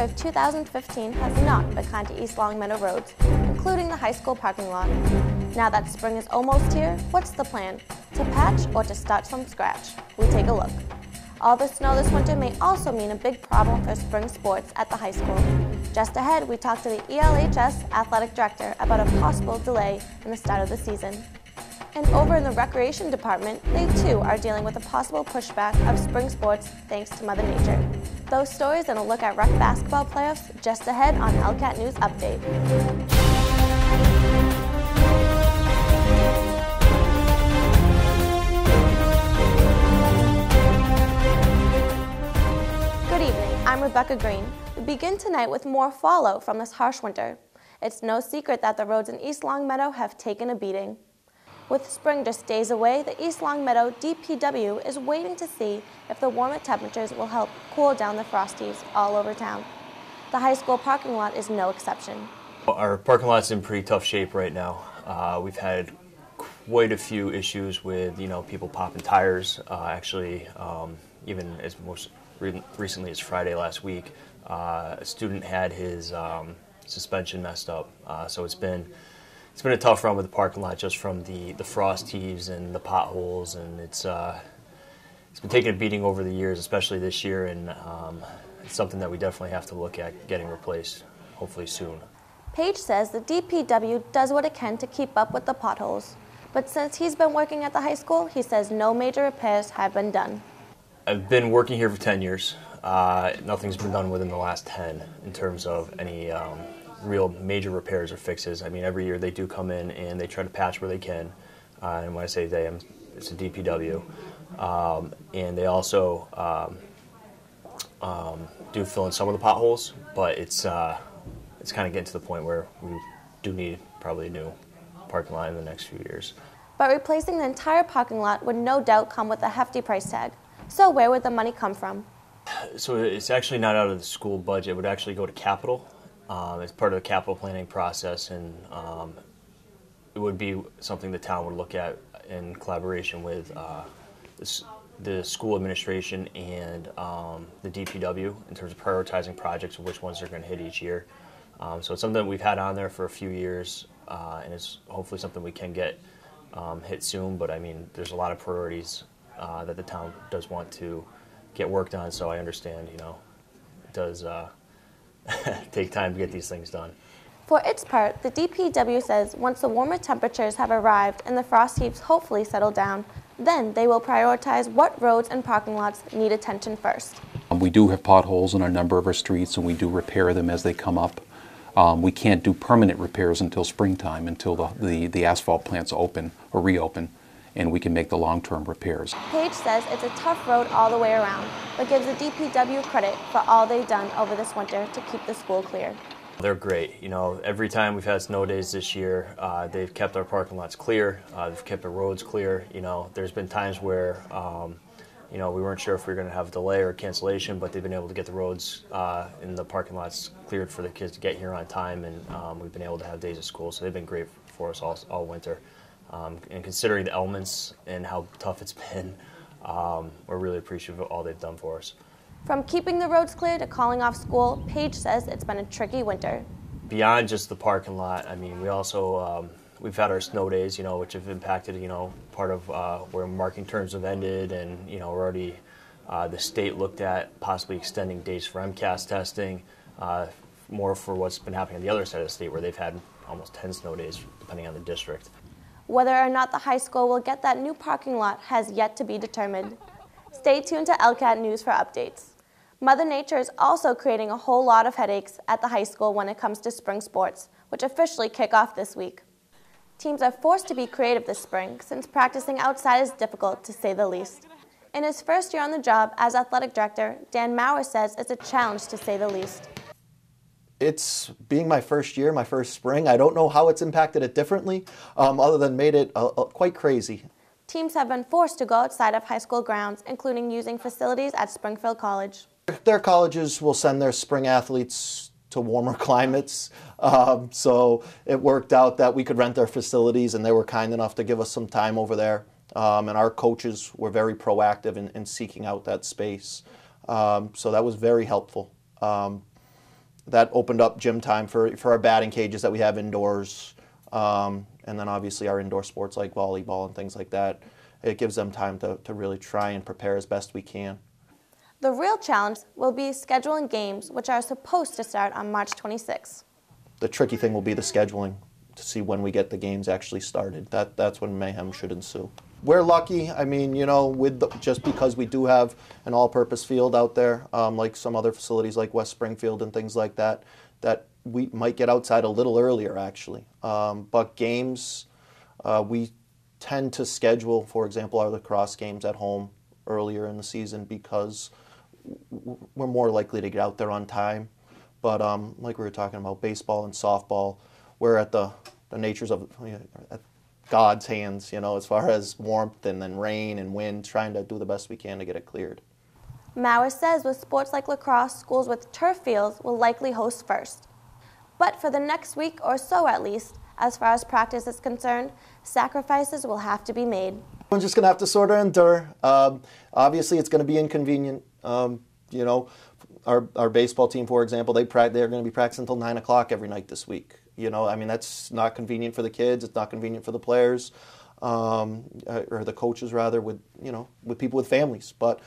of 2015 has not been kind to East Longmeadow roads, including the high school parking lot. Now that spring is almost here, what's the plan? To patch or to start from scratch? We take a look. All the snow this winter may also mean a big problem for spring sports at the high school. Just ahead, we talk to the ELHS athletic director about a possible delay in the start of the season. And over in the recreation department, they too are dealing with a possible pushback of spring sports thanks to Mother Nature. Those stories and a look at rec basketball playoffs just ahead on ELCAT News Update. Good evening, I'm Rebecca Green. We begin tonight with more fallout from this harsh winter. It's no secret that the roads in East Longmeadow have taken a beating. With spring just days away, the East Longmeadow DPW is waiting to see if the warmer temperatures will help cool down the frosties all over town. The high school parking lot is no exception. Our parking lot's in pretty tough shape right now. We've had quite a few issues with, people popping tires. Even as most recently as Friday last week, a student had his suspension messed up. So it's been a tough run with the parking lot just from the frost heaves and the potholes, and it's been taking a beating over the years, especially this year, and it's something that we definitely have to look at getting replaced, hopefully soon. Paige says the DPW does what it can to keep up with the potholes, but since he's been working at the high school, he says no major repairs have been done. I've been working here for 10 years. Nothing's been done within the last 10 in terms of any real major repairs or fixes. I mean, every year they do come in and they try to patch where they can. And when I say they, it's the DPW. And they also do fill in some of the potholes, but it's kind of getting to the point where we do need probably a new parking lot in the next few years. But replacing the entire parking lot would no doubt come with a hefty price tag. So where would the money come from? So it's actually not out of the school budget. It would actually go to capital. It's part of the capital planning process, and it would be something the town would look at in collaboration with the school administration and the DPW in terms of prioritizing projects and which ones they're going to hit each year. So it's something that we've had on there for a few years, and it's hopefully something we can get hit soon. But I mean, there's a lot of priorities that the town does want to get worked on, so I understand, it does take time to get these things done. For its part, the DPW says once the warmer temperatures have arrived and the frost heaves hopefully settle down, then they will prioritize what roads and parking lots need attention first. We do have potholes in a number of our streets, and we do repair them as they come up. We can't do permanent repairs until springtime, until the asphalt plants open or reopen, and we can make the long-term repairs. Paige says it's a tough road all the way around, but gives the DPW credit for all they've done over this winter to keep the school clear. They're great. Every time we've had snow days this year, they've kept our parking lots clear. They've kept the roads clear. There's been times where, we weren't sure if we were going to have a delay or cancellation, but they've been able to get the roads in the parking lots cleared for the kids to get here on time, and we've been able to have days of school. So they've been great for us all winter. And considering the elements and how tough it's been, we're really appreciative of all they've done for us. From keeping the roads clear to calling off school, Paige says it's been a tricky winter. Beyond just the parking lot, I mean, we also, we've had our snow days, which have impacted, part of where marking terms have ended, and, we're already, the state looked at possibly extending dates for MCAS testing, more for what's been happening on the other side of the state where they've had almost 10 snow days, depending on the district. Whether or not the high school will get that new parking lot has yet to be determined. Stay tuned to ELCAT News for updates. Mother Nature is also creating a whole lot of headaches at the high school when it comes to spring sports, which officially kick off this week. Teams are forced to be creative this spring since practicing outside is difficult, to say the least. In his first year on the job as athletic director, Dan Maurer says it's a challenge, to say the least. It's being my first year, my first spring. I don't know how it's impacted it differently, other than made it quite crazy. Teams have been forced to go outside of high school grounds, including using facilities at Springfield College. Their colleges will send their spring athletes to warmer climates, so it worked out that we could rent their facilities, and they were kind enough to give us some time over there. And our coaches were very proactive in seeking out that space, so that was very helpful. that opened up gym time for our batting cages that we have indoors. And then obviously our indoor sports like volleyball and things like that. It gives them time to really try and prepare as best we can. The real challenge will be scheduling games, which are supposed to start on March 26. The tricky thing will be the scheduling to see when we get the games actually started. That's when mayhem should ensue. We're lucky. I mean, you know, just because we do have an all-purpose field out there, like some other facilities like West Springfield and things like that, that we might get outside a little earlier actually. But games, we tend to schedule, for example, our lacrosse games at home earlier in the season because we're more likely to get out there on time. But like we were talking about, baseball and softball, we're at the natures of at God's hands, you know, as far as warmth and then rain and wind, trying to do the best we can to get it cleared. Mauer says with sports like lacrosse, schools with turf fields will likely host first. But for the next week or so at least, as far as practice is concerned, sacrifices will have to be made. We're just going to have to sort of endure. Obviously, it's going to be inconvenient. You know, our baseball team, for example, they're going to be practicing until 9 o'clock every night this week. You know, I mean, that's not convenient for the kids. It's not convenient for the players, or the coaches rather, with people with families. But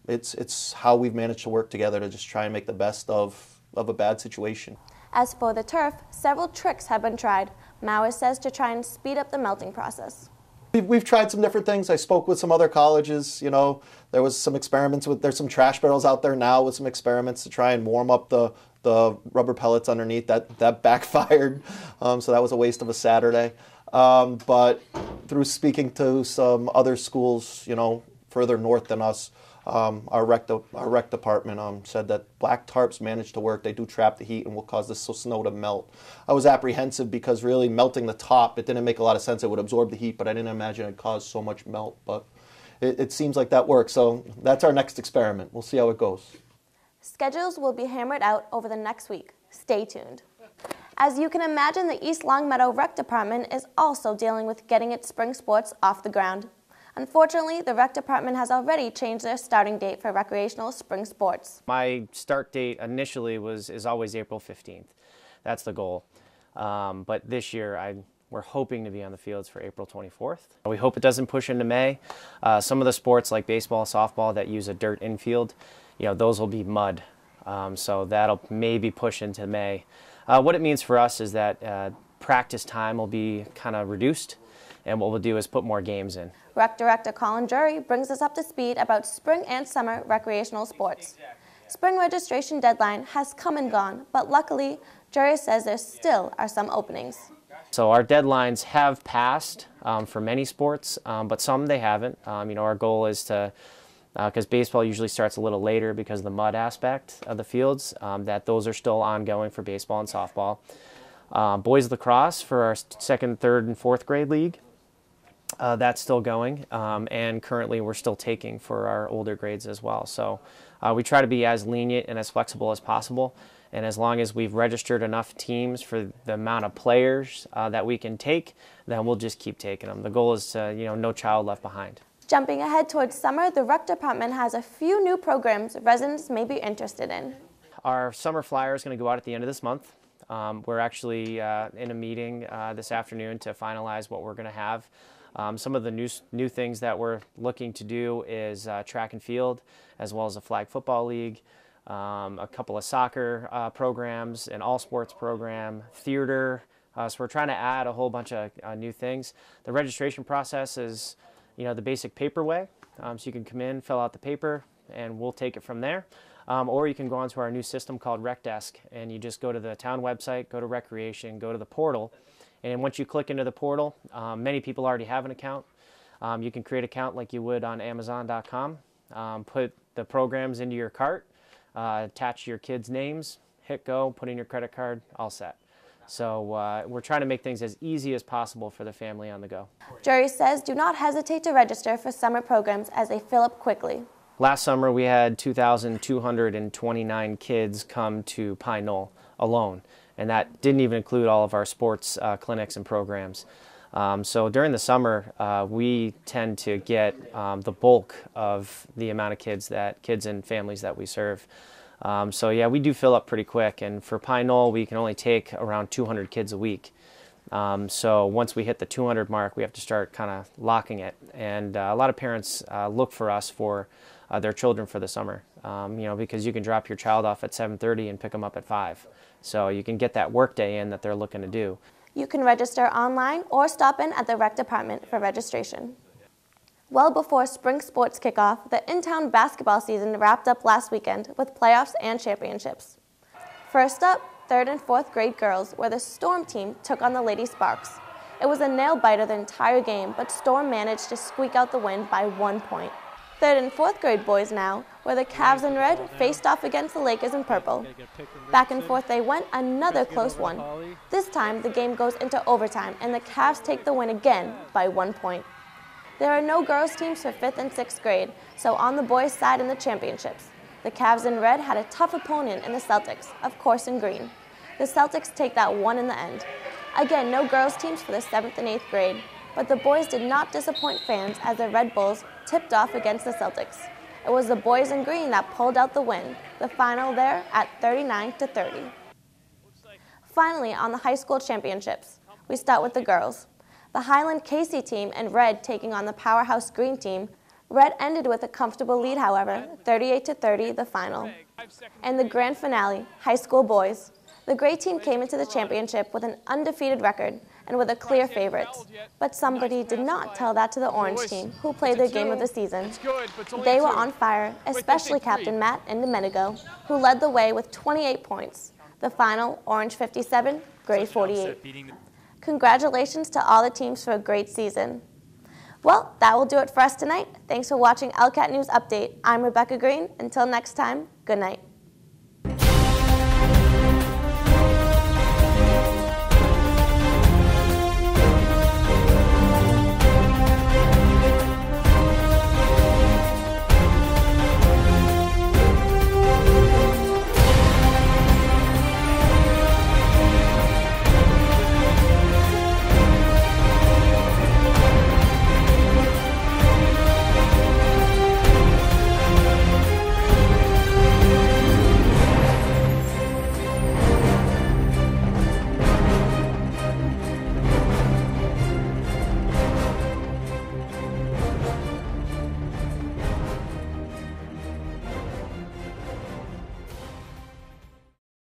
it's how we've managed to work together to just try and make the best of a bad situation. As for the turf, several tricks have been tried. Mauer says to try and speed up the melting process. We've tried some different things. I spoke with some other colleges. You know, there was some experiments there's some trash barrels out there now with some experiments to try and warm up the rubber pellets underneath. That backfired, so that was a waste of a Saturday. But through speaking to some other schools, you know, further north than us, our rec department said that black tarps manage to work. They do trap the heat and will cause the snow to melt. I was apprehensive because really melting the top, it didn't make a lot of sense. It would absorb the heat, but I didn't imagine it'd cause so much melt. But it seems like that works. So that's our next experiment. We'll see how it goes. Schedules will be hammered out over the next week. Stay tuned. As you can imagine, the East Longmeadow Rec Department is also dealing with getting its spring sports off the ground. Unfortunately, the Rec Department has already changed their starting date for recreational spring sports. My start date initially is always April 15th. That's the goal. But this year we're hoping to be on the fields for April 24th. We hope it doesn't push into May. Some of the sports like baseball, softball that use a dirt infield, you know, those will be mud. So that'll maybe push into May. What it means for us is that practice time will be kind of reduced, and what we'll do is put more games in. Rec Director Colin Jury brings us up to speed about spring and summer recreational sports. Spring registration deadline has come and gone, but luckily, Jury says there still are some openings. So our deadlines have passed for many sports, but some they haven't. You know, our goal is to, because baseball usually starts a little later because of the mud aspect of the fields, that those are still ongoing for baseball and softball. Boys lacrosse for our second, third, and fourth grade league. That's still going, and currently we're still taking for our older grades as well. So we try to be as lenient and as flexible as possible, and as long as we've registered enough teams for the amount of players that we can take, then we'll just keep taking them. The goal is to, you know, no child left behind. Jumping ahead towards summer, the Rec Department has a few new programs residents may be interested in. Our summer flyer is going to go out at the end of this month. We're actually in a meeting this afternoon to finalize what we're going to have. Some of the new things that we're looking to do is track and field, as well as a flag football league, a couple of soccer programs, an all sports program, theater. So we're trying to add a whole bunch of new things. The registration process is, you know, the basic paper way. So you can come in, fill out the paper, and we'll take it from there. Or you can go onto our new system called Rec Desk, and you just go to the town website, go to recreation, go to the portal. And once you click into the portal, many people already have an account. You can create an account like you would on Amazon.com, put the programs into your cart, attach your kids' names, hit go, put in your credit card, all set. So we're trying to make things as easy as possible for the family on the go. Jury says do not hesitate to register for summer programs as they fill up quickly. Last summer we had 2,229 kids come to Pine Knoll alone. And that didn't even include all of our sports clinics and programs. So during the summer, we tend to get the bulk of the amount of kids and families that we serve. So yeah, we do fill up pretty quick, and for Pine Knoll, we can only take around 200 kids a week. So once we hit the 200 mark, we have to start kind of locking it. And a lot of parents look for us for their children for the summer, because you can drop your child off at 7:30 and pick them up at 5. So you can get that work day in that they're looking to do. You can register online or stop in at the rec department for registration. Well before spring sports kickoff, the in-town basketball season wrapped up last weekend with playoffs and championships. First up, 3rd and 4th grade girls, where the Storm team took on the Lady Sparks. It was a nail-biter the entire game, but Storm managed to squeak out the win by 1 point. 3rd and 4th grade boys now, where the Cavs in red faced off against the Lakers in purple. Back and forth they went, another close one. This time, the game goes into overtime, and the Cavs take the win again by 1 point. There are no girls teams for 5th and 6th grade, so on the boys' side in the championships, the Cavs in red had a tough opponent in the Celtics, of course in green. The Celtics take that one in the end. Again, no girls teams for the 7th and 8th grade, but the boys did not disappoint fans as the Red Bulls tipped off against the Celtics. It was the boys in green that pulled out the win, the final there at 39-30. Finally, on the high school championships, we start with the girls. The Highland Casey team in red taking on the powerhouse green team. Red ended with a comfortable lead, however, 38-30 the final. And the grand finale, high school boys. The gray team came into the championship with an undefeated record and with a clear favorites. But somebody did not tell that to the orange team, who played their game of the season. They were on fire, especially Captain Matt Domenico, who led the way with 28 points. The final, orange 57, gray 48. Congratulations to all the teams for a great season. Well, that will do it for us tonight. Thanks for watching ELCAT News Update. I'm Rebecca Green. Until next time, good night.